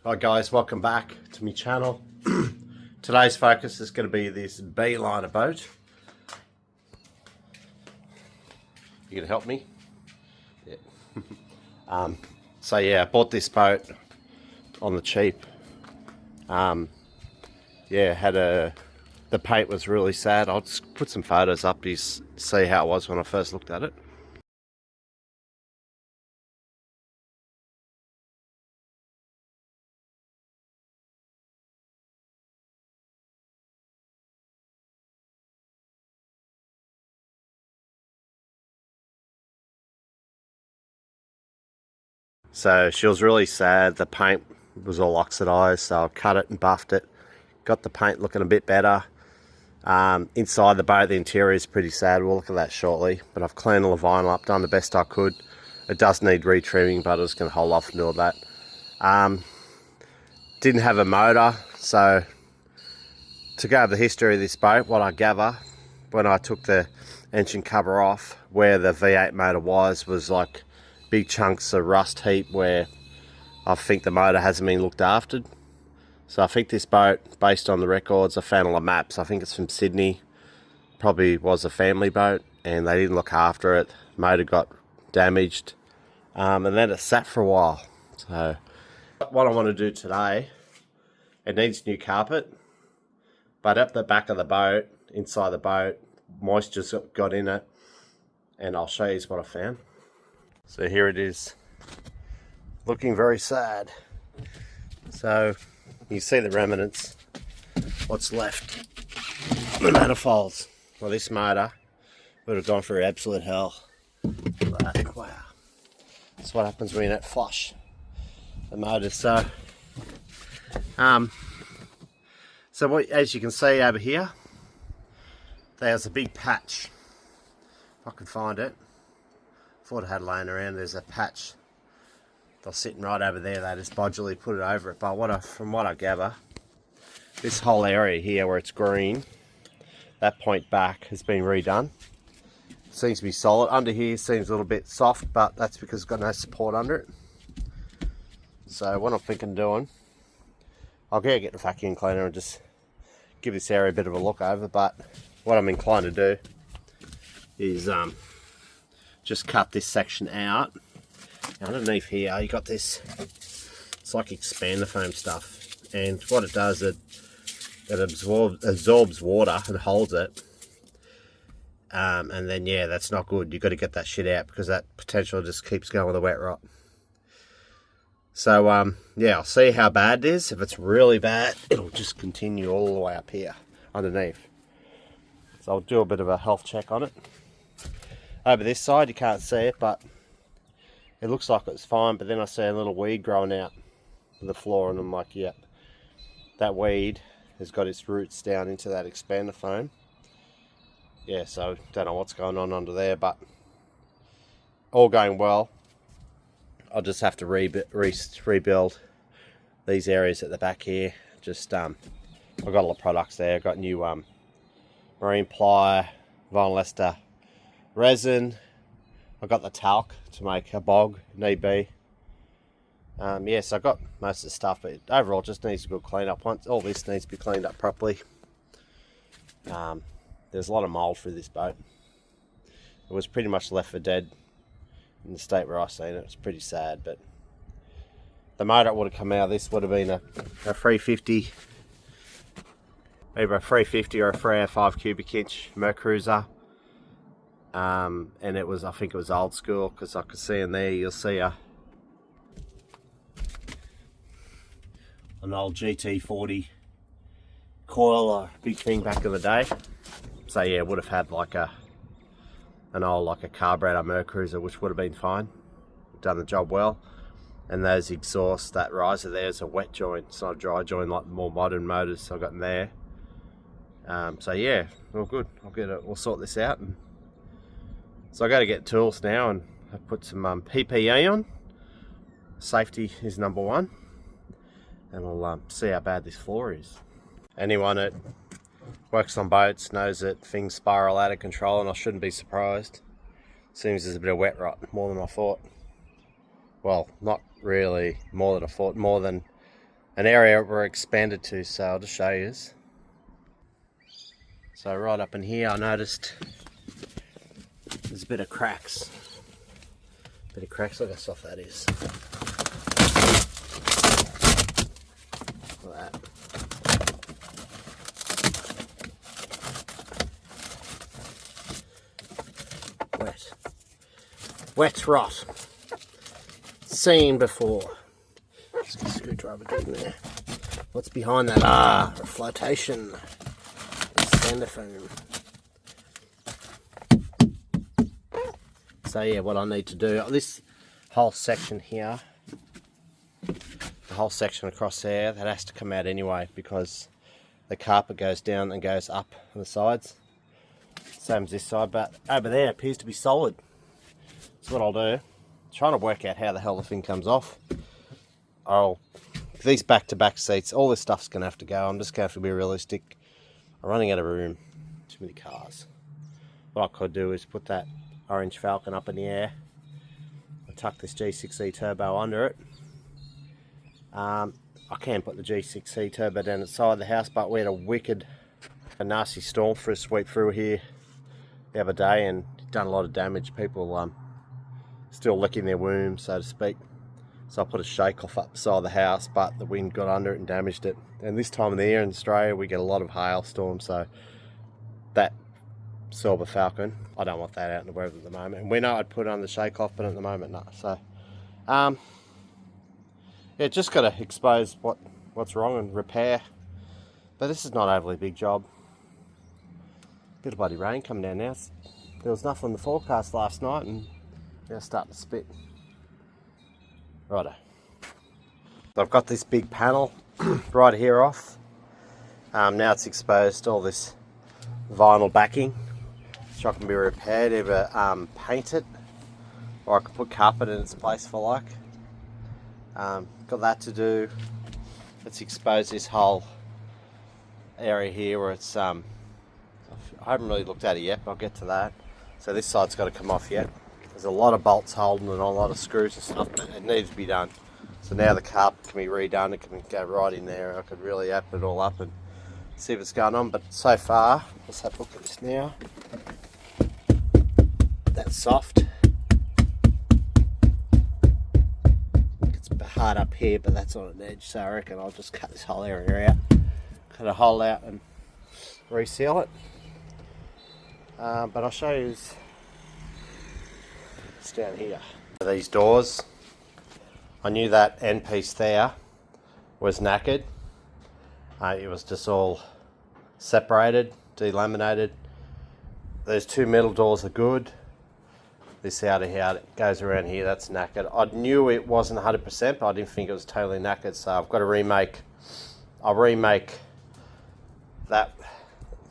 Hi guys, welcome back to my channel. Today's focus is going to be this Bayliner boat. You gonna help me? Yeah. So yeah, I bought this boat on the cheap. Yeah, the paint was really sad. I'll just put some photos up to see how it was when I first looked at it. So she was really sad. The paint was all oxidized, so I cut it and buffed it. Got the paint looking a bit better. Inside the boat, the interior is pretty sad. We'll look at that shortly. But I've cleaned all the vinyl up, done the best I could. It does need retrimming, but I was going to hold off and do all that. Didn't have a motor, so to go over the history of this boat, what I gather, when I took the engine cover off, where the V8 motor was like big chunks of rust heap where I think the motor hasn't been looked after. So I think this boat, based on the records, I found all the maps, I think it's from Sydney, probably was a family boat, and they didn't look after it. The motor got damaged, and then it sat for a while. So what I want to do today, it needs new carpet, but up the back of the boat, inside the boat, moisture's got in it, and I'll show you what I found. So here it is, looking very sad. So you see the remnants, what's left, the manifolds. Well, this motor would have gone through absolute hell. Look at that. Wow. That's what happens when you're not flush the motor. So what, as you can see over here, there's a big patch. If I can find it. Thought I had laying around. There's a patch. They're sitting right over there. They just bodgily put it over it. But from what I gather, this whole area here where it's green, that point back has been redone. Seems to be solid. Under here seems a little bit soft, but that's because it's got no support under it. So what I'm thinking of doing, I'll get the vacuum cleaner and just give this area a bit of a look over. But what I'm inclined to do is just cut this section out. Underneath here you got this, it's like expander foam stuff, and what it does, it absorbs water and holds it, and then yeah, that's not good. You've got to get that shit out because that potential just keeps going with the wet rot. So yeah, I'll see how bad it is. If it's really bad, it'll just continue all the way up here underneath. So I'll do a bit of a health check on it. Over this side you can't see it, but it looks like it's fine, but then I see a little weed growing out of the floor, and I'm like, yep, that weed has got its roots down into that expander foam. Yeah, so don't know what's going on under there, but all going well. I'll just have to rebuild these areas at the back here. Just I've got a lot of products there. I've got new marine ply, vinyl ester resin. I've got the talc to make a bog, need be. Yeah, so I've got most of the stuff, but overall just needs a good clean up. Once all this needs to be cleaned up properly. There's a lot of mould through this boat. It was pretty much left for dead in the state where I seen it. It was pretty sad, but the motor would have come out. This would have been a 350, either a 350 or a 305 cubic inch Mercruiser. And it was, I think it was old school, because I could see in there, you'll see an old GT40 coil, a big thing back in the day. So yeah, it would have had like an old, like a carburetor Mercruiser, which would have been fine, done the job well. And those exhausts, that riser there is a wet joint, it's not a dry joint like the more modern motors I've got in there. So yeah, all good. We'll sort this out. And so I got to get tools now, and I put some PPE on. Safety is number one, and we'll see how bad this floor is. Anyone that works on boats knows that things spiral out of control, and I shouldn't be surprised. Seems there's a bit of wet rot, more than I thought. Well, not really more than I thought, more than an area we're expanded to, so I'll just show you. So right up in here I noticed there's a bit of cracks. Look how soft that is. Look at that. Wet rot. Seen before. Let's get a screwdriver in there. What's behind that? Ah, a flotation. Sander foam. So yeah, what I need to do, this whole section here, the whole section across there, that has to come out anyway because the carpet goes down and goes up on the sides. Same as this side, but over there appears to be solid. So what I'll do, trying to work out how the hell the thing comes off. These back-to-back seats, all this stuff's going to have to go. I'm just going to have to be realistic. I'm running out of room. Too many cars. What I could do is put that orange Falcon up in the air. I tuck this G6E turbo under it. I can put the G6E turbo down the side of the house, but we had a nasty storm for a sweep through here the other day and done a lot of damage. People still licking their wounds, so to speak. So I put a shake off up the side of the house, but the wind got under it and damaged it. And this time of the year in Australia, we get a lot of hailstorms, so that Silver Falcon, I don't want that out in the weather at the moment. And we know I'd put it on the shake off, but at the moment, no. So, yeah, just got to expose what's wrong and repair. But this is not an overly big job. Bit of bloody rain coming down now. There was nothing in the forecast last night, and now it's starting to spit. Righto. So I've got this big panel right here off. Now it's exposed, all this vinyl backing, which I can be repaired, either paint it, or I can put carpet in its place if I like. Got that to do. Let's expose this whole area here where it's, I haven't really looked at it yet, but I'll get to that. So this side's got to come off yet. There's a lot of bolts holding and a lot of screws and stuff, but it needs to be done. So now the carpet can be redone, it can go right in there, and I could really open it all up and see what's going on. But so far, let's have a look at this now. That's soft. It's hard up here, but that's on an edge, so I reckon I'll just cut this whole area out. Cut a hole out and reseal it. But I'll show you it's down here. These doors, I knew that end piece there was knackered. It was just all separated, delaminated. Those two middle doors are good. This outer here goes around here, that's knackered. I knew it wasn't 100%, but I didn't think it was totally knackered, so I've got to remake. I'll remake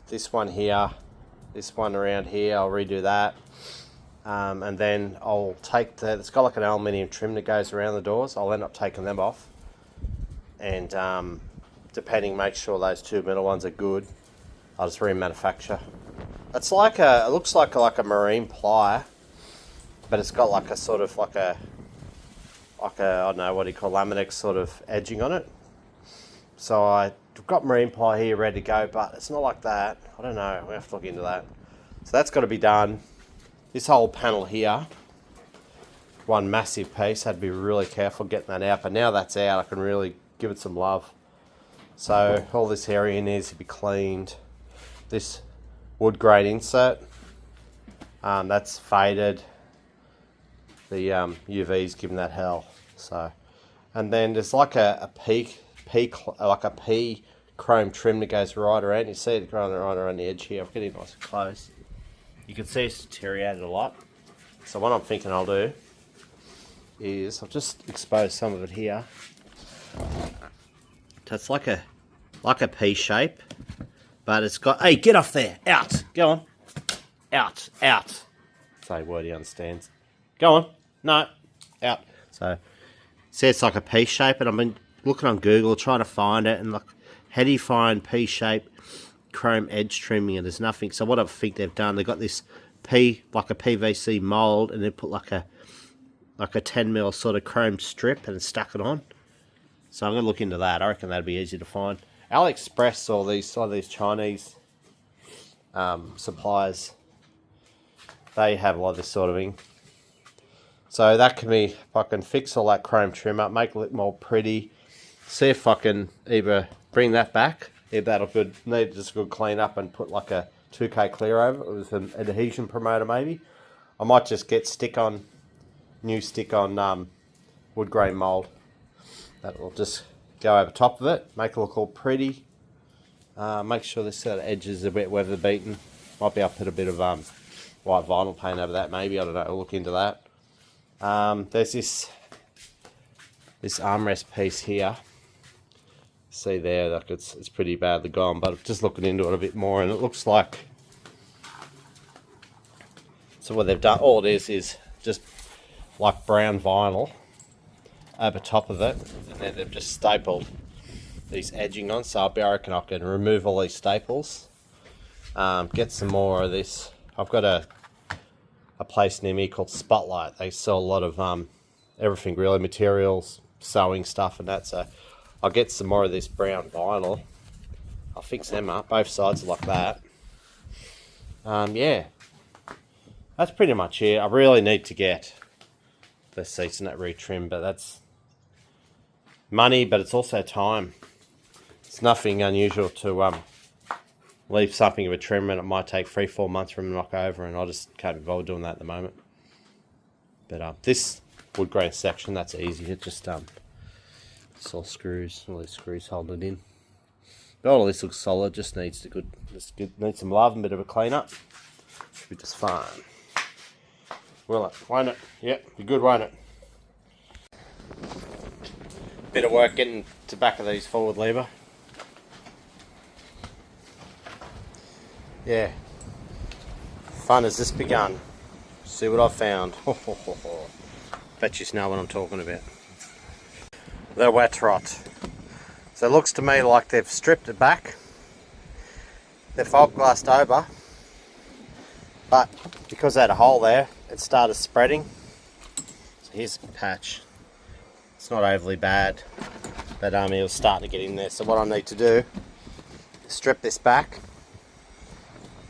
this one here, this one around here, I'll redo that. And then I'll take it's got like an aluminium trim that goes around the doors. I'll end up taking them off. And depending, make sure those two middle ones are good. I'll just remanufacture. It's like it looks like a marine ply, but it's got like a sort of like a I don't know, what do you call, Laminex sort of edging on it. So I've got marine ply here ready to go, but it's not like that. I don't know, we have to look into that. So that's got to be done. This whole panel here, one massive piece, had to be really careful getting that out, but now that's out, I can really give it some love. So all this area needs to be cleaned. This wood grade insert, that's faded. The UV's giving that hell. So, and then there's like a P chrome trim that goes right around. You see it right around the edge here. I'm getting nice and close. You can see it's deteriorated a lot. So what I'm thinking I'll do is I'll just expose some of it here. So it's like a P shape, but it's got, hey, get off there, out, go on, out. Say a word he understands. Go on, no, out. So see, it's like a P shape, and I've been looking on Google trying to find it, and like, how do you find P shape chrome edge trimming? And there's nothing. So what I think they've done, they've got this like a PVC mold, and they put like a 10mm sort of chrome strip and stuck it on. So I'm going to look into that. I reckon that'd be easy to find. AliExpress or these Chinese suppliers, they have a lot of this sort of thing. So that can be, if I can fix all that chrome trim up, make it look more pretty, see if I can either bring that back, if that'll need just a good clean up and put like a 2K clear over it with an adhesion promoter maybe. I might just get new stick on wood grain mould. That'll just go over top of it, make it look all pretty. Make sure this sort of edges are a bit weather beaten. Might be able to put a bit of white vinyl paint over that maybe, I don't know, I'll look into that. There's this armrest piece here. See there, like it's pretty badly gone, but just looking into it a bit more, and it looks like, so what they've done, all it is just like brown vinyl over top of it, and then they've just stapled these edging on. So I reckon I can remove all these staples, get some more of this. I've got a place near me called Spotlight. They sell a lot of everything really, materials, sewing stuff and that. So I'll get some more of this brown vinyl. I'll fix them up, both sides like that. Yeah, that's pretty much it. I really need to get the seats and that retrimmed, but that's money, but it's also time. It's nothing unusual to leave something of a trim, and it might take 3-4 months for them to knock over, and I just can't be bothered doing that at the moment. But this wood grain section, that's easy. It just it's all screws, all these screws holding it in. But all this looks solid. Just needs needs some love and a bit of a clean up. Should be just fine. Will it? Won't it? Yep, be good, won't it? Bit of work getting to back of these forward lever. Yeah, fun has just begun. See what I've found. Bet you know what I'm talking about. The wet rot. So it looks to me like they've stripped it back. They've fiberglassed over, but because I had a hole there, it started spreading. So here's a patch. It's not overly bad, but it was starting to get in there. So what I need to do is strip this back.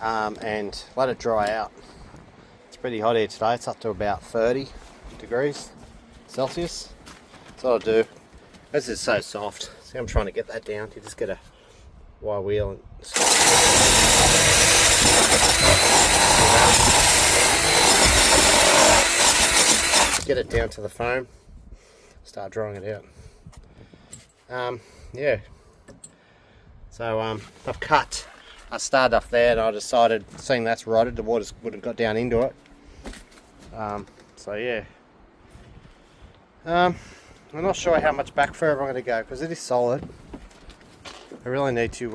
And let it dry out. It's pretty hot here today. It's up to about 30 degrees Celsius. So what I'll do, this is so soft. See, I'm trying to get that down. You just get a wire wheel and get it down to the foam. Start drying it out. Yeah. So I've cut. I started off there and I decided, seeing that's rotted, the water would have got down into it. So yeah. I'm not sure how much back further I'm going to go because it is solid. I really need to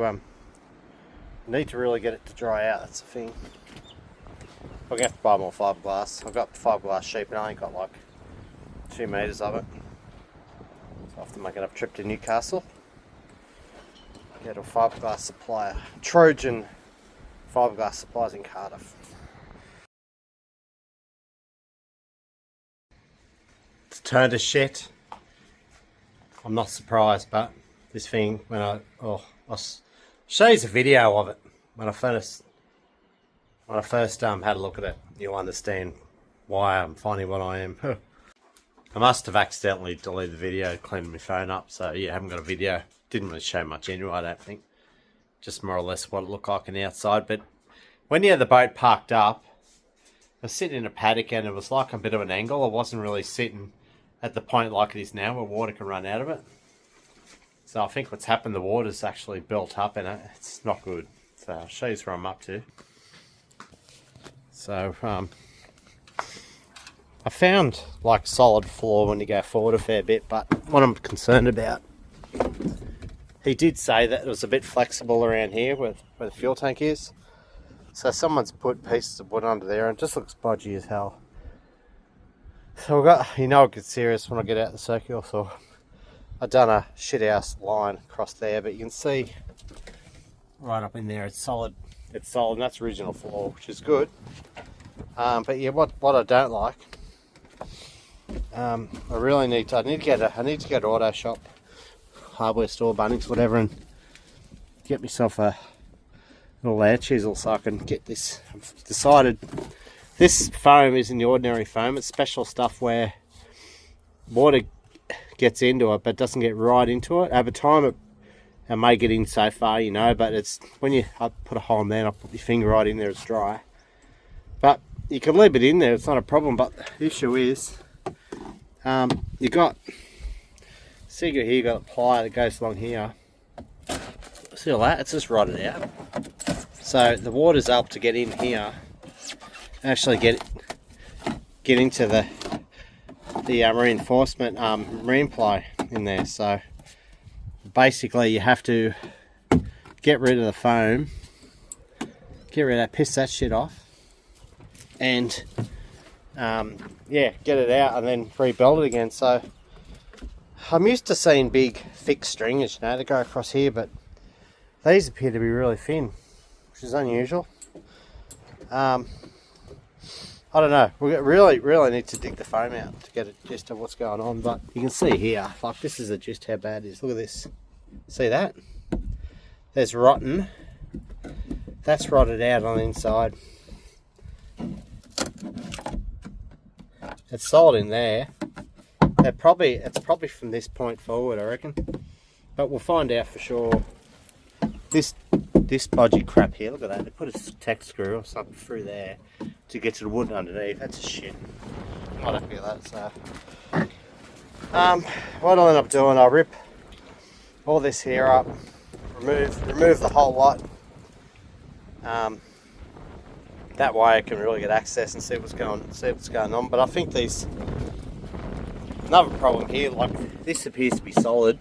really get it to dry out. That's the thing. I'm going to have to buy more fiberglass. I've got fiberglass sheet, but I only got like 2 meters of it. So I'll have to make it up trip to Newcastle. Get a fiberglass supplier. Trojan fiberglass suppliers in Cardiff. It's turned to shit. I'm not surprised, but this thing, I'll show you a video of it. When I first had a look at it, you'll understand why I'm finding what I am. I must have accidentally deleted the video, cleaned my phone up, so yeah, I haven't got a video. Didn't really show much anyway, I don't think. Just more or less what it looked like on the outside. But when you had the boat parked up, I was sitting in a paddock and it was like a bit of an angle. I wasn't really sitting at the point like it is now where water can run out of it. So I think what's happened, the water's actually built up in it. It's not good. So I'll show you where I'm up to. So I found like solid floor when you go forward a fair bit, but what I'm concerned about, he did say that it was a bit flexible around here where the fuel tank is. So someone's put pieces of wood under there and it just looks bodgy as hell. So we've got, it gets serious when I get out the circular saw. I've done a shit house line across there, but you can see right up in there it's solid. It's solid, and that's original floor, which is good. But yeah, what I don't like, I need to get to Auto Shop, hardware store, Bunnings, whatever, and get myself a little layer chisel so I can get this. I've decided this foam isn't the ordinary foam. It's special stuff where water gets into it but doesn't get right into it. Over time it may get in so far, you know, but it's when I put a hole in there and I put my finger right in there, it's dry. But you can leave it in there, it's not a problem. But the issue is you got, see here, you got a ply that goes along here. See all that? It's just rotted out. So the water's up to get in here, actually get into the reinforcement marine ply in there. So basically you have to get rid of the foam, get rid of that, piss that shit off, and yeah, get it out and then rebuild it again. So I'm used to seeing big thick stringers, you know, that go across here, but these appear to be really thin, which is unusual. I don't know, we really need to dig the foam out to get a gist of what's going on. But you can see here, like, this is just how bad it is. Look at this, see that? There's rotten, that's rotted out on the inside. It's solid in there. It's probably from this point forward, I reckon, but we'll find out for sure. This bodgy crap here, look at that, they put a tack screw or something through there to get to the wood underneath. That's a shit. I'm not happy with that. So what I'll end up doing, I'll rip all this here up, remove the whole lot. That way I can really get access and see what's going on. But I think another problem here, like, this appears to be solid,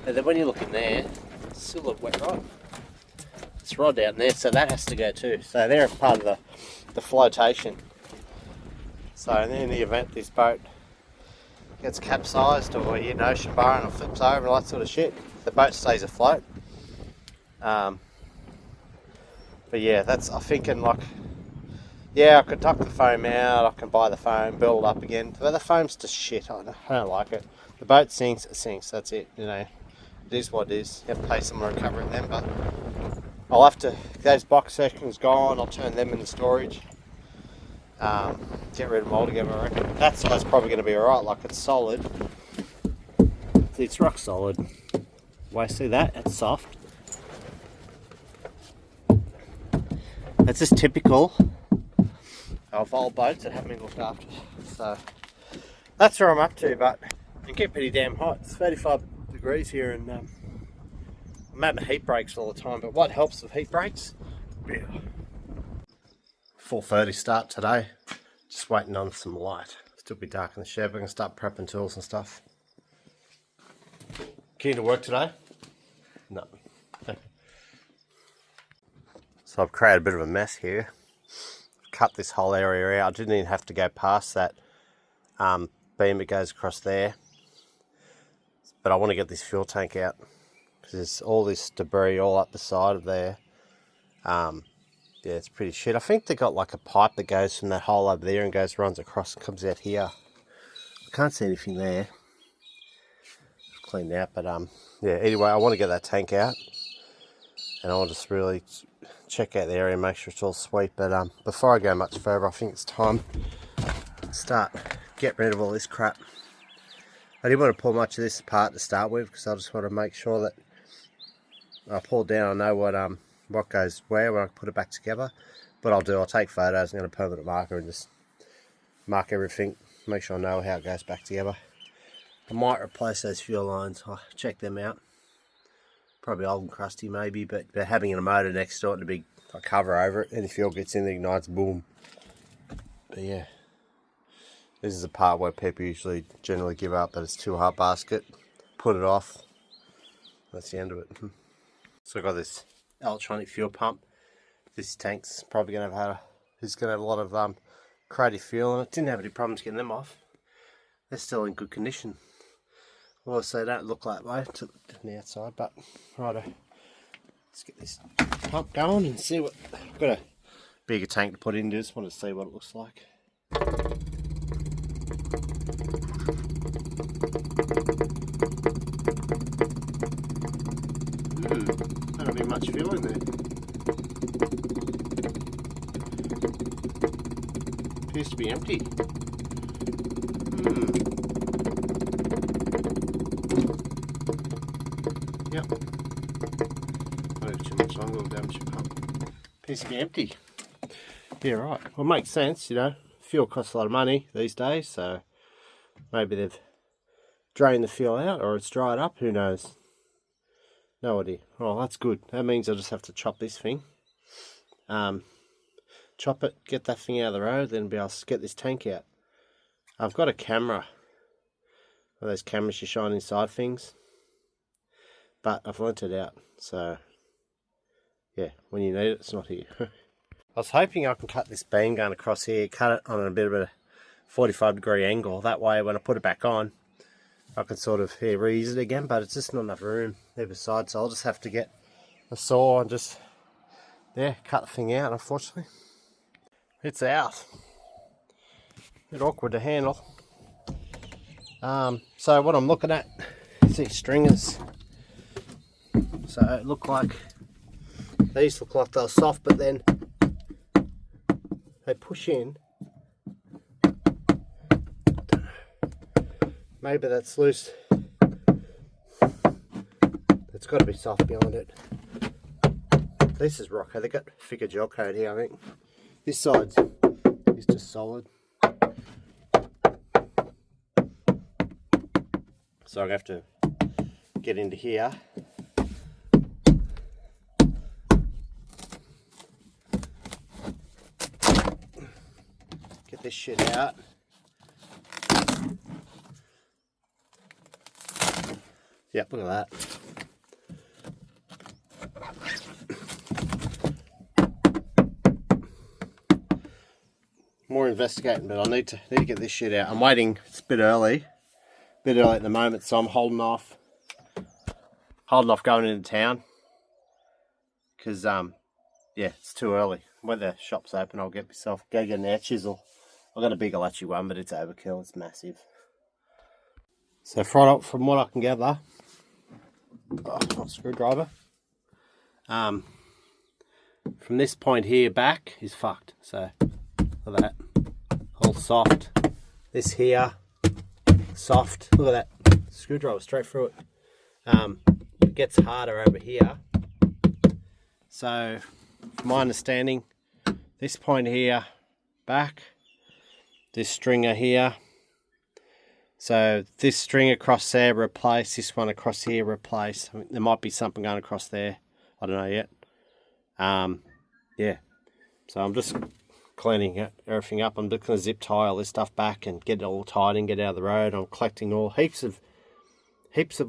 and then when you look in there, it's still a wet rod. It's rod out in there, so that has to go too. So they're part of the flotation. So in the event this boat gets capsized or you know, ocean burn or flips over and all that sort of shit, the boat stays afloat. But yeah, I'm thinking, like, yeah, I could tuck the foam out, I can buy the foam, build up again, but the foam's just shit. I don't like it. The boat sinks, it sinks, that's it, you know. It is what it is. You have to pay someone to recover it then, but I'll have to, those box sections gone, I'll turn them into storage. Get rid of them all together, I reckon. That's probably going to be alright, like, it's solid. It's rock solid. Why, see that? It's soft. That's just typical of old boats that haven't been looked after. So that's where I'm up to, but it get pretty damn hot. It's 35 degrees here, and I'm having heat breaks all the time. But what helps with heat breaks? Beer. 4:30 start today. Just waiting on some light. Still be dark in the shed. We're gonna start prepping tools and stuff. Keen to work today? No. So I've created a bit of a mess here. Cut this whole area out. I didn't even have to go past that beam that goes across there. But I want to get this fuel tank out because there's all this debris all up the side of there. Yeah, it's pretty shit. I think they got like a pipe that goes from that hole over there and runs across and comes out here. I can't see anything there. It's cleaned out, but yeah. Anyway, I want to get that tank out, and I want to just really check out the area and make sure it's all sweet. But before I go much further, I think it's time to start get rid of all this crap. I didn't want to pull much of this apart to start with because I just want to make sure that I pull it down. I know what goes where when I put it back together. But I'll take photos and get a permanent marker and just mark everything, make sure I know how it goes back together. I might replace those fuel lines. I'll check them out. Probably old and crusty maybe, but having a motor next to it and a big cover over it, any fuel gets in, it ignites, boom. But yeah, this is the part where people usually generally give up, that it's too hard basket, put it off. That's the end of it. So I've got this electronic fuel pump. This tank's probably going to have a lot of creative fuel in it. Didn't have any problems getting them off. They're still in good condition. Well, so they don't look that way to the outside, but righto. Let's get this pump going and see what. I've got a bigger tank to put into. Just want to see what it looks like. Don't be much fuel in there. Appears to be empty. Yep. Not too much longer, we'll damage your pump. Appears to be empty. Yeah, right. Well, it makes sense, you know. Fuel costs a lot of money these days, so maybe they've drained the fuel out or it's dried up, who knows. No idea. Oh, that's good. That means I'll just have to chop this thing. Chop it, get that thing out of the road, then be able to get this tank out. I've got a camera. One of those cameras you shine inside things. But I've lent it out, so yeah, when you need it, it's not here. I was hoping I can cut this beam going across here, cut it on a bit of a 45-degree angle. That way, when I put it back on, I can sort of reuse it again, but it's just not enough room either side, so I'll just have to get a saw and just, yeah, cut the thing out, unfortunately. It's out. A bit awkward to handle. So what I'm looking at is these stringers. So it looked like, these look like they're soft, but then they push in. Maybe that's loose. It's got to be soft behind it. This is rocker. They've got thicker gel coat here, I think. This side is just solid. So I have to get into here. Get this shit out. Yep, look at that. More investigating, but I need to get this shit out. I'm waiting. It's a bit early at the moment, so I'm holding off going into town because yeah, it's too early. When the shop's open, I'll go get an air chisel. I've got a big Alachi one, but it's overkill. It's massive. So from what I can gather, not a screwdriver. From this point here back is fucked. So look at that, all soft. This here, soft. Look at that, screwdriver straight through it. It gets harder over here. So, from my understanding, this point here back, this stringer here. So this string across there replace, this one across here replace. I mean, there might be something going across there. I don't know yet. Yeah. So I'm just cleaning everything up. I'm just going to zip tie all this stuff back and get it all tied and get out of the road. I'm collecting all heaps of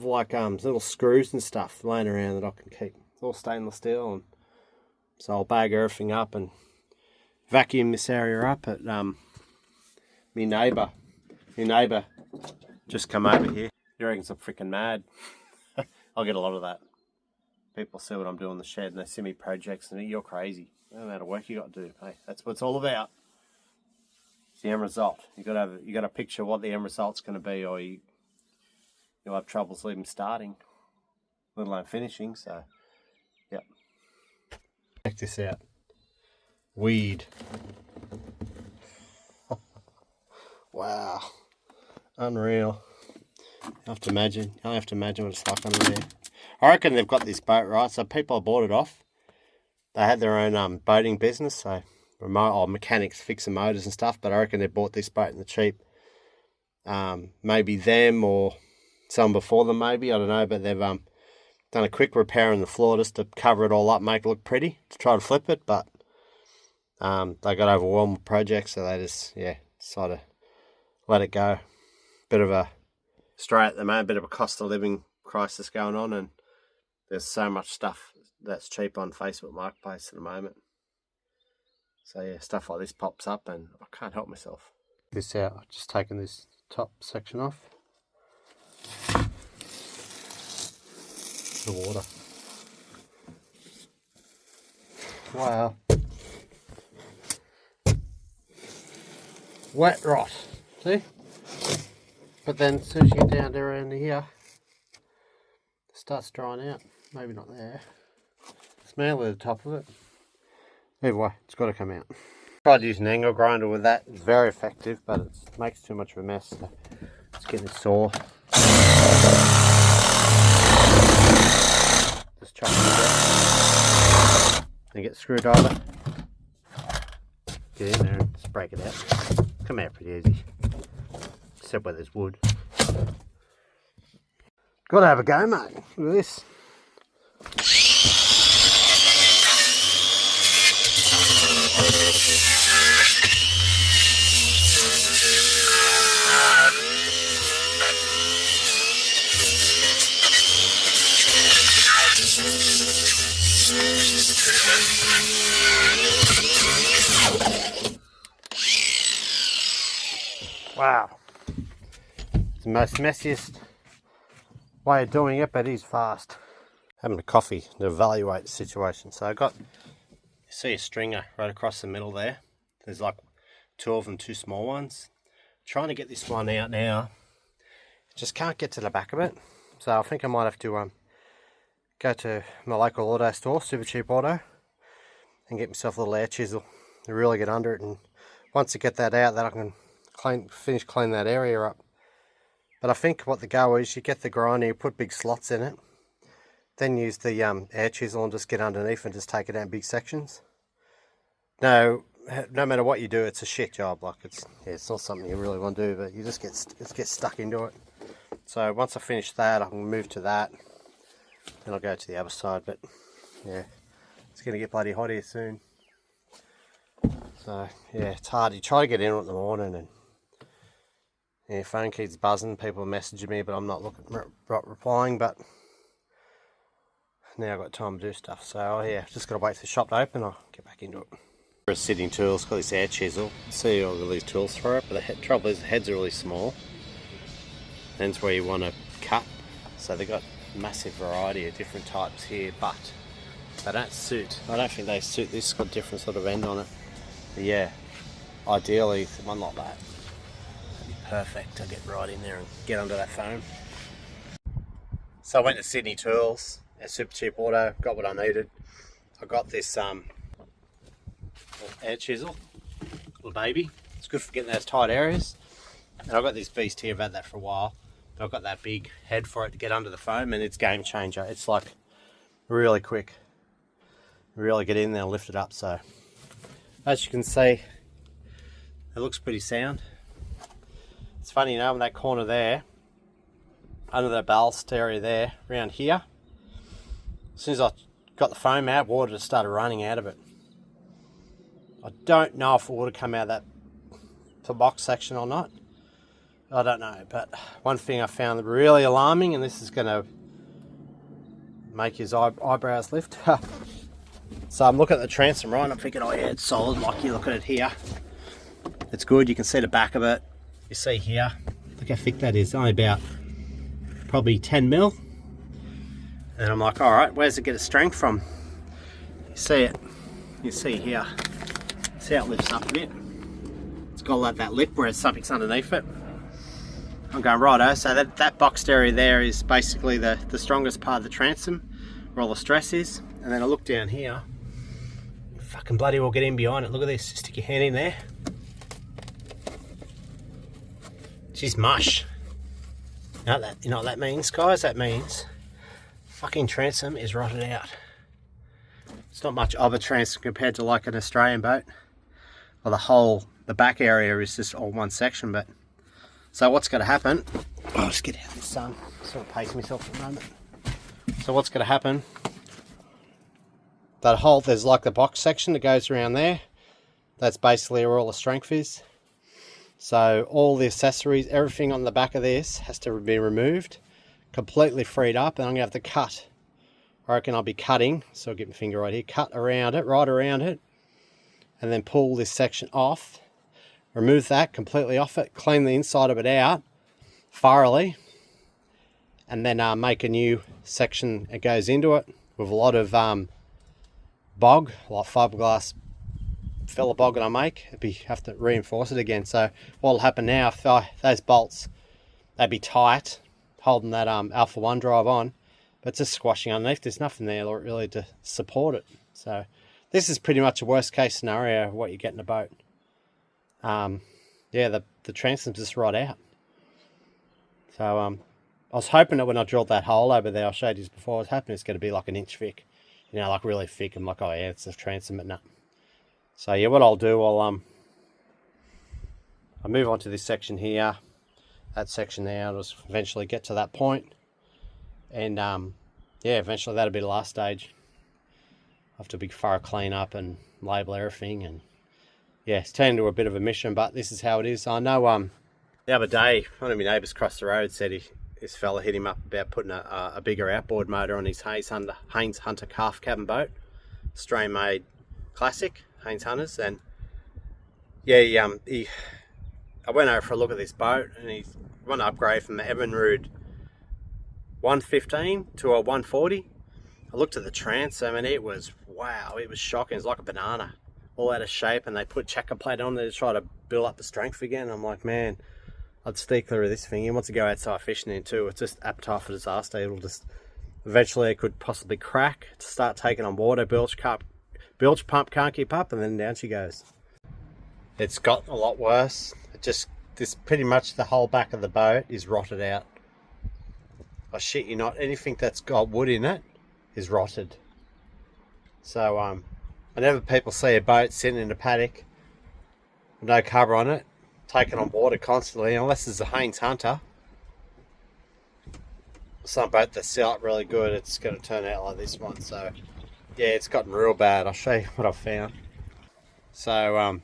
like little screws and stuff laying around that I can keep. It's all stainless steel, and so I'll bag everything up and vacuum this area up. At my neighbour just come over here. He reckons I'm freaking mad. I'll get a lot of that. People see what I'm doing in the shed and they see me projects and you're crazy. No amount of work you got to do. Hey, that's what it's all about. It's the end result. You got to picture what the end result's going to be, or you'll have troubles even starting, let alone finishing. So, yep. Check this out. Weed. Wow. Unreal. I have to imagine what it's like under there. I reckon they've got this boat, right? So people bought it off. They had their own boating business, so mechanics fixing motors and stuff, but I reckon they bought this boat in the cheap. Maybe them or some before them, maybe, I don't know, but they've done a quick repair on the floor just to cover it all up, make it look pretty, to try to flip it, but they got overwhelmed with projects, so they just, sort of let it go. Bit of a straight at the moment, bit of a cost of living crisis going on, and there's so much stuff that's cheap on Facebook Marketplace at the moment. So yeah, stuff like this pops up and I can't help myself. This out, I've just taken this top section off. The water. Wow. Wet rot, see? But then as soon as you get down there around here, it starts drying out. Maybe not there. Smell at the top of it. Either way, it's got to come out. Tried using an angle grinder with that. It's very effective, but it makes too much of a mess. So it's getting sore. Just chop it a bit. Then get the screwdriver. Get in there and just break it out. Come out pretty easy. Except where there's wood. Gotta have a go, mate. Look at this. Wow. It's the most messiest way of doing it, but he's fast. Having a coffee to evaluate the situation. So I got, you see a stringer right across the middle there. There's like 2 of them, 2 small ones. Trying to get this one out now. Just can't get to the back of it. So I think I might have to go to my local auto store, Super Cheap Auto, and get myself a little air chisel to really get under it. And once I get that out, then I can finish cleaning that area up. But I think what the go is, you get the grinder, you put big slots in it, then use the air chisel and just get underneath and just take it out in big sections. No matter what you do, it's a shit job. Like it's not something you really want to do, but you just get stuck into it. So once I finish that, I can move to that, then I'll go to the other side. But yeah, it's gonna get bloody hot here soon. So yeah, it's hard. You try to get in in the morning, and yeah, phone keeps buzzing. People are messaging me, but I'm not replying. But now I've got time to do stuff. So yeah, just gotta wait for the shop to open. I'll get back into it. For sitting tools, got this air chisel. See all of these tools for it, but the trouble is the heads are really small. That's where you want to cut. So they've got a massive variety of different types here, but they don't suit. I don't think they suit this. It's got a different sort of end on it. But yeah, ideally one like that would be perfect to get right in there and get under that foam. So I went to Sydney Tools at Super Cheap Auto, got what I needed. I got this air chisel, little baby. It's good for getting those tight areas. And I've got this beast here, I've had that for a while. I've got that big head for it to get under the foam, and it's game changer. It's like really quick. Really get in there and lift it up. So as you can see, it looks pretty sound. It's funny, you know, in that corner there, under the ballast area there, around here, as soon as I got the foam out, water just started running out of it. I don't know if it would have come out of the box section or not. I don't know, but one thing I found really alarming, and this is going to make his eyebrows lift. So I'm looking at the transom, right, and I'm thinking, oh yeah, it's solid. Like you look at it here, it's good. You can see the back of it. You see here, look how thick that is. Only about probably 10 mil. And I'm like, all right, where's it get its strength from? You see it. You see here. See how it lifts up a bit. It's got like that lip where something's underneath it. I'm going, righto, so that boxed area there is basically the strongest part of the transom, where all the stress is. And then I look down here, you fucking bloody well get in behind it. Look at this, just stick your hand in there. She's mush. You know what that means, guys? That means fucking transom is rotted out. It's not much of a transom compared to like an Australian boat. Well, the back area is just all one section, but so what's going to happen, I'll just get out of the sun, sort of pace myself for a moment. So what's going to happen, that whole, there's like the box section that goes around there, that's basically where all the strength is. So all the accessories, everything on the back of this has to be removed, completely freed up, and I'm going to have to cut. I reckon I'll be cutting, so I'll get my finger right here, cut around it, right around it, and then pull this section off. Remove that completely off it, clean the inside of it out thoroughly, and then make a new section that goes into it with a lot of bog, like fiberglass filler bog that I make. Have to reinforce it again. So what'll happen now, if those bolts, they'd be tight, holding that Alpha 1 drive on, but just squashing underneath. There's nothing there really to support it. So this is pretty much a worst case scenario of what you get in a boat. Yeah, the transom's just right out. So I was hoping that when I drilled that hole over there, I showed you this before, I was hoping it's going to be like an inch thick. You know, like really thick. I'm like, oh yeah, it's a transom, but no. So yeah, what I'll do, I'll move on to this section here, that section there. I'll just eventually get to that point, and yeah, eventually that'll be the last stage. After a big thorough clean up and label everything, and yeah, it's turned into a bit of a mission, but this is how it is. I know the other day, one of my neighbours across the road said this fella hit him up about putting a bigger outboard motor on his Haynes Hunter calf cabin boat, Australian made classic Haynes Hunters. And yeah, I went over for a look at this boat, and he want to upgrade from the Evinrude 115 to a 140. I looked at the transom and it was, wow, it was shocking. It's like a banana, all out of shape, and they put checker plate on there to try to build up the strength again. I'm like, man, I'd steer clear of this thing. He wants to go outside fishing in too. It's just appetite for disaster. It'll just, eventually it could possibly crack, to start taking on water, bilge pump can't keep up, and then down she goes. It's got a lot worse. This pretty much the whole back of the boat is rotted out. I shit you not, anything that's got wood in it is rotted. So whenever people see a boat sitting in a paddock with no cover on it, taking on water constantly, unless it's a Haynes Hunter, some boat that seal up really good, it's going to turn out like this one. So yeah, it's gotten real bad. I'll show you what I've found. So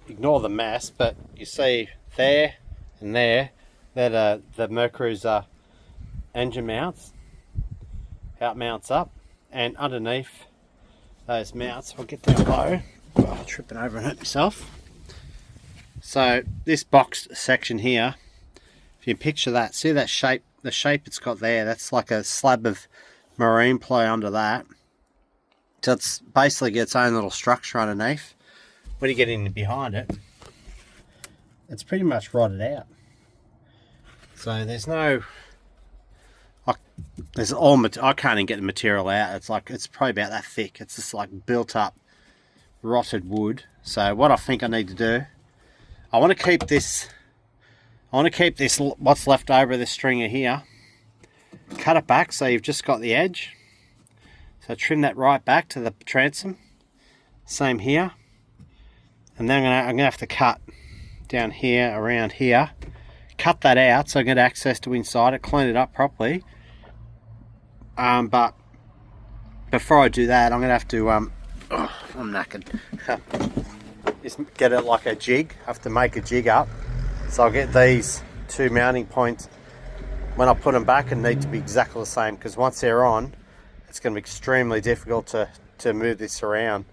ignore the mess, but you see there and there, they're the Mercruiser engine mounts, how it mounts up, and underneath those mounts, I'll get down low, oh, tripping over and hurt myself. So this boxed section here, if you picture that, see that shape, the shape it's got there, that's like a slab of marine ply under that. So it's basically its own little structure underneath. When you get in behind it, it's pretty much rotted out. So there's no, I can't even get the material out. It's probably about that thick. It's just like built up rotted wood. So what I think I need to do, I want to keep this, what's left over of this stringer here, cut it back so you've just got the edge. So trim that right back to the transom. Same here. And then I'm gonna have to cut down here, around here, cut that out so I get access to inside it, clean it up properly. But before I do that, I'm gonna have to, I'm knackered, just get it like a jig. I have to make a jig up. So I'll get these two mounting points, when I put them back, and need to be exactly the same, because once they're on, it's going to be extremely difficult to move this around.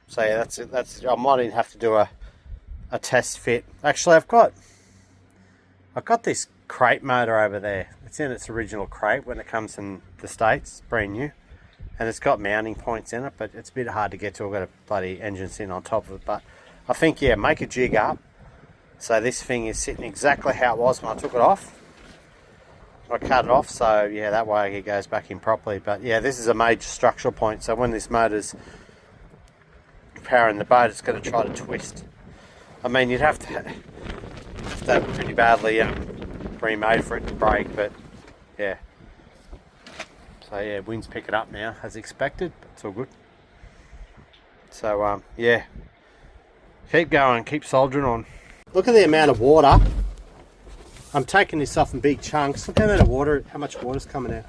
So yeah, that's I might even have to do a test fit. Actually, I've got this crate motor over there. It's in its original crate when it comes in the States, brand new, and it's got mounting points in it, but it's a bit hard to get to. I've got a bloody engine sitting on top of it. But I think, yeah, make a jig up so this thing is sitting exactly how it was when I took it off. I cut it off, so yeah, that way it goes back in properly. But yeah, this is a major structural point, so when this motor's powering the boat, it's going to try to twist. I mean, you'd have to have pretty badly remade for it to break, but yeah. So yeah, wind's picking up now as expected, but it's all good. So yeah, keep going, keep soldiering on. Look at the amount of water. I'm taking this off in big chunks. Look at how much water's coming out.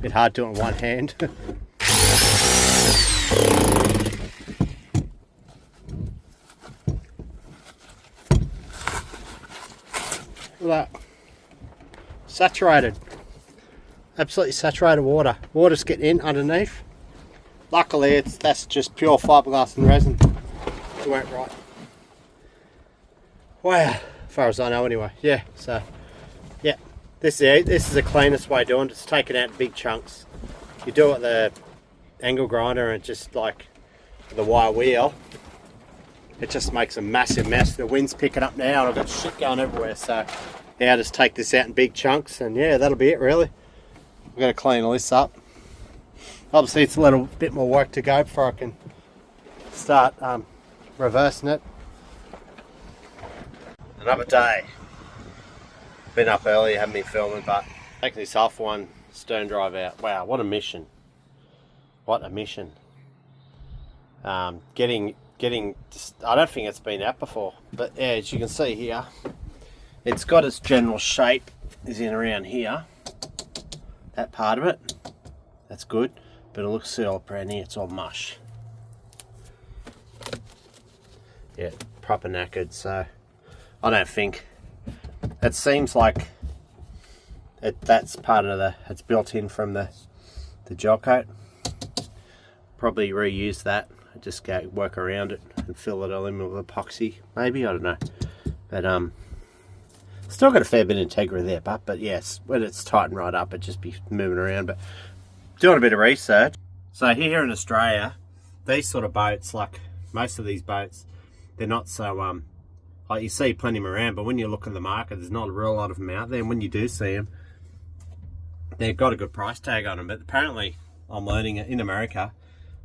Bit hard doing it with one hand. Look at that. Saturated. Absolutely saturated water. Water's getting in underneath. Luckily that's just pure fiberglass and resin. It went right. Wow. As far as I know anyway. Yeah, so yeah. This is the cleanest way of doing it. It's taken out in big chunks. You do it with the angle grinder and just like the wire wheel, it just makes a massive mess. The wind's picking up now and I've got shit going everywhere, so yeah, I just take this out in big chunks and yeah, that'll be it really. I'm going to clean all this up. Obviously it's a little bit more work to go before I can start reversing it. Another day. Been up early, haven't been filming, but taking this off one stern drive out. Wow, what a mission. What a mission. Getting I don't think it's been out before, but yeah, as you can see here, it's got its general shape is in around here. That part of it, that's good, but it looks all around here, it's all mush. Yeah, proper knackered, so I don't think, it seems like that's part of it's built in from the gel coat. Probably reuse that, just go work around it and fill it all in with epoxy, maybe, I don't know. But still got a fair bit of integrity there, but yes, when it's tightened right up, it just be moving around. But doing a bit of research. So here in Australia, these sort of boats, like most of these boats, they're not so, like you see plenty of them around, but when you look in the market, there's not a real lot of them out there. And when you do see them, they've got a good price tag on them. But apparently, I'm learning it in America,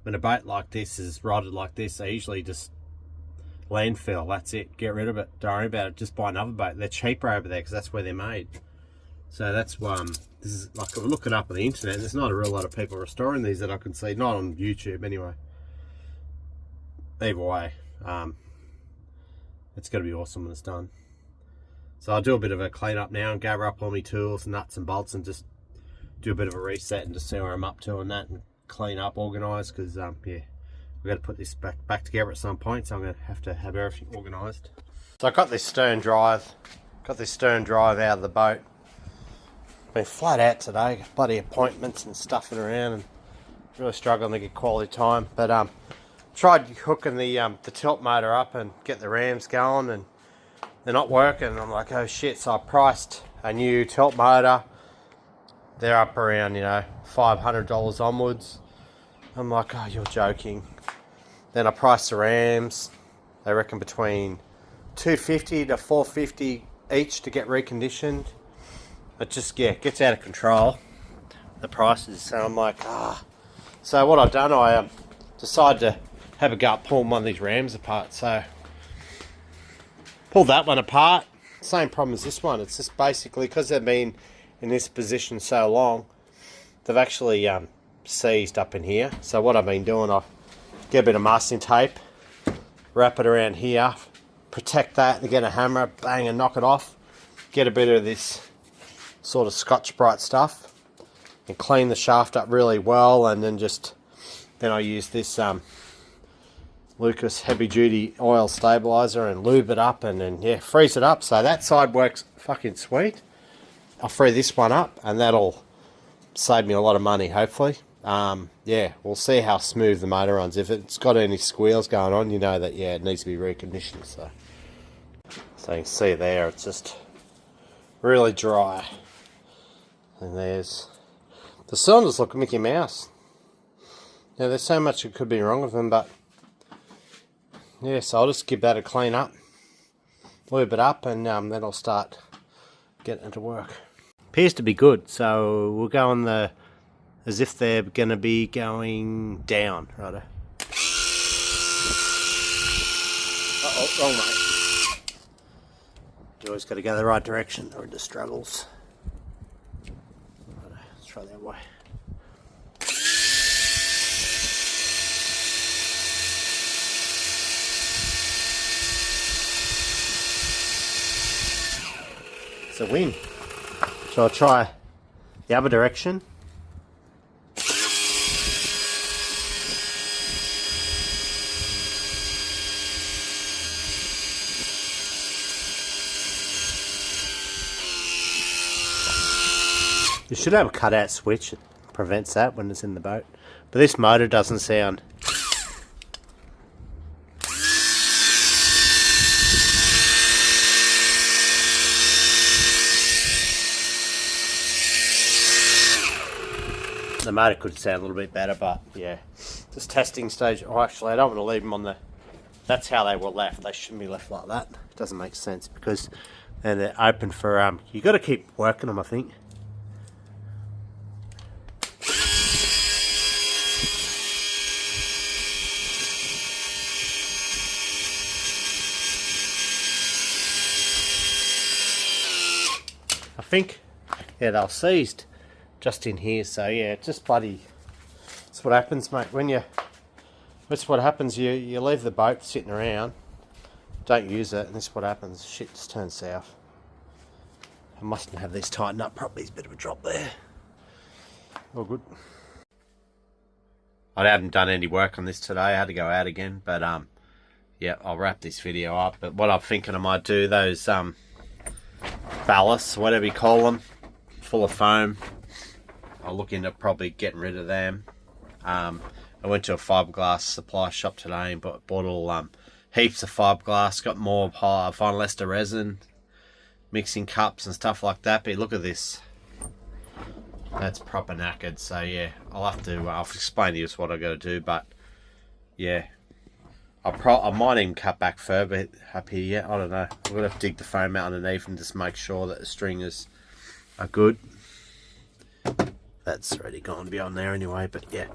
when a boat like this is rotted like this, they usually just landfill, that's it, get rid of it, don't worry about it, just buy another boat. They're cheaper over there because that's where they're made. So that's why this is, like, I'm looking up on the internet, there's not a real lot of people restoring these that I can see, not on YouTube anyway. Either way, it's going to be awesome when it's done. So I'll do a bit of a clean up now and gather up all my tools, nuts and bolts, and just do a bit of a reset and just see where I'm up to and that, and clean up, organise, because yeah, we've got to put this back together at some point, so I'm going to have everything organised. So I got this stern drive out of the boat. Been flat out today, got bloody appointments and stuffing around and really struggling to get quality time. But tried hooking the tilt motor up and get the rams going, and they're not working. And I'm like, oh shit, so I priced a new tilt motor. They're up around, you know, $500 onwards. I'm like, oh, you're joking. Then I priced the rams. They reckon between $250 to $450 each to get reconditioned. It just, yeah, gets out of control, the prices. So I'm like, So what I've done, I decided to have a go at pulling one of these rams apart. So pulled that one apart. Same problem as this one. It's just basically because they've been in this position so long, they've actually seized up in here. So what I've been doing, I get a bit of masking tape, wrap it around here, protect that, and get a hammer, bang, and knock it off. Get a bit of this sort of Scotch-Brite stuff and clean the shaft up really well, and then I use this Lucas heavy duty oil stabilizer and lube it up, and then yeah, freeze it up. So that side works fucking sweet. I'll free this one up and that'll save me a lot of money, hopefully. Yeah, we'll see how smooth the motor runs. If it's got any squeals going on, you know that, yeah, it needs to be reconditioned. So you can see there, it's just really dry. And there's the cylinders, look Mickey Mouse. Yeah, there's so much that could be wrong with them, but yeah, so I'll just give that a clean up, lube it up, and then I'll start getting into work. Appears to be good, so we'll go on as if they're going to be going down, righto. Uh-oh, wrong way. You always got to go the right direction or it struggles. Righto, let's try that way. It's a win. So I'll try the other direction. You should have a cutout switch that prevents that when it's in the boat. But this motor doesn't sound. The motor could sound a little bit better, but yeah, just testing stage. Oh, actually, I don't want to leave them on the. That's how they were left. They shouldn't be left like that. It doesn't make sense because then they're open for. You got to keep working them, I think. I think, yeah, they were seized just in here. So yeah, just bloody. That's what happens, mate. When you. That's what happens. You leave the boat sitting around, don't use it, and this is what happens. Shit just turns south. I mustn't have these tightened up properly. There's a bit of a drop there. All good. I haven't done any work on this today. I had to go out again, but yeah, I'll wrap this video up. But what I'm thinking I might do, those ballasts, whatever you call them, full of foam. I'll look into probably getting rid of them. I went to a fiberglass supply shop today and bought all heaps of fiberglass. Got more vinyl ester resin, mixing cups and stuff like that. But look at this. That's proper knackered. So yeah, I'll explain to you what I got to do. But yeah, I might even cut back further up here. Yeah, I don't know. I'm gonna have to dig the foam out underneath and just make sure that the stringers are good. That's already gone beyond there anyway. But yeah.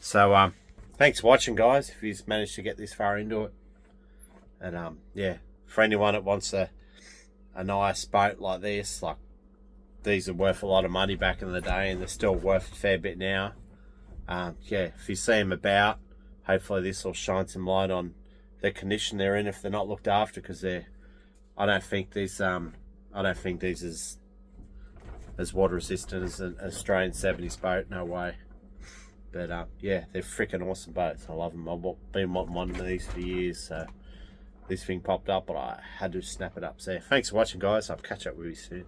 So, thanks for watching, guys, if you've managed to get this far into it. And, yeah, for anyone that wants a nice boat like this, like, these are worth a lot of money back in the day, and they're still worth a fair bit now. Yeah, if you see them about, hopefully this will shine some light on the condition they're in if they're not looked after, because I don't think these as water resistant as an Australian 70s boat, no way. But yeah, they're freaking awesome boats. I love them. I've been wanting one of these for years. So this thing popped up, but I had to snap it up. So yeah, thanks for watching, guys. I'll catch up with you soon.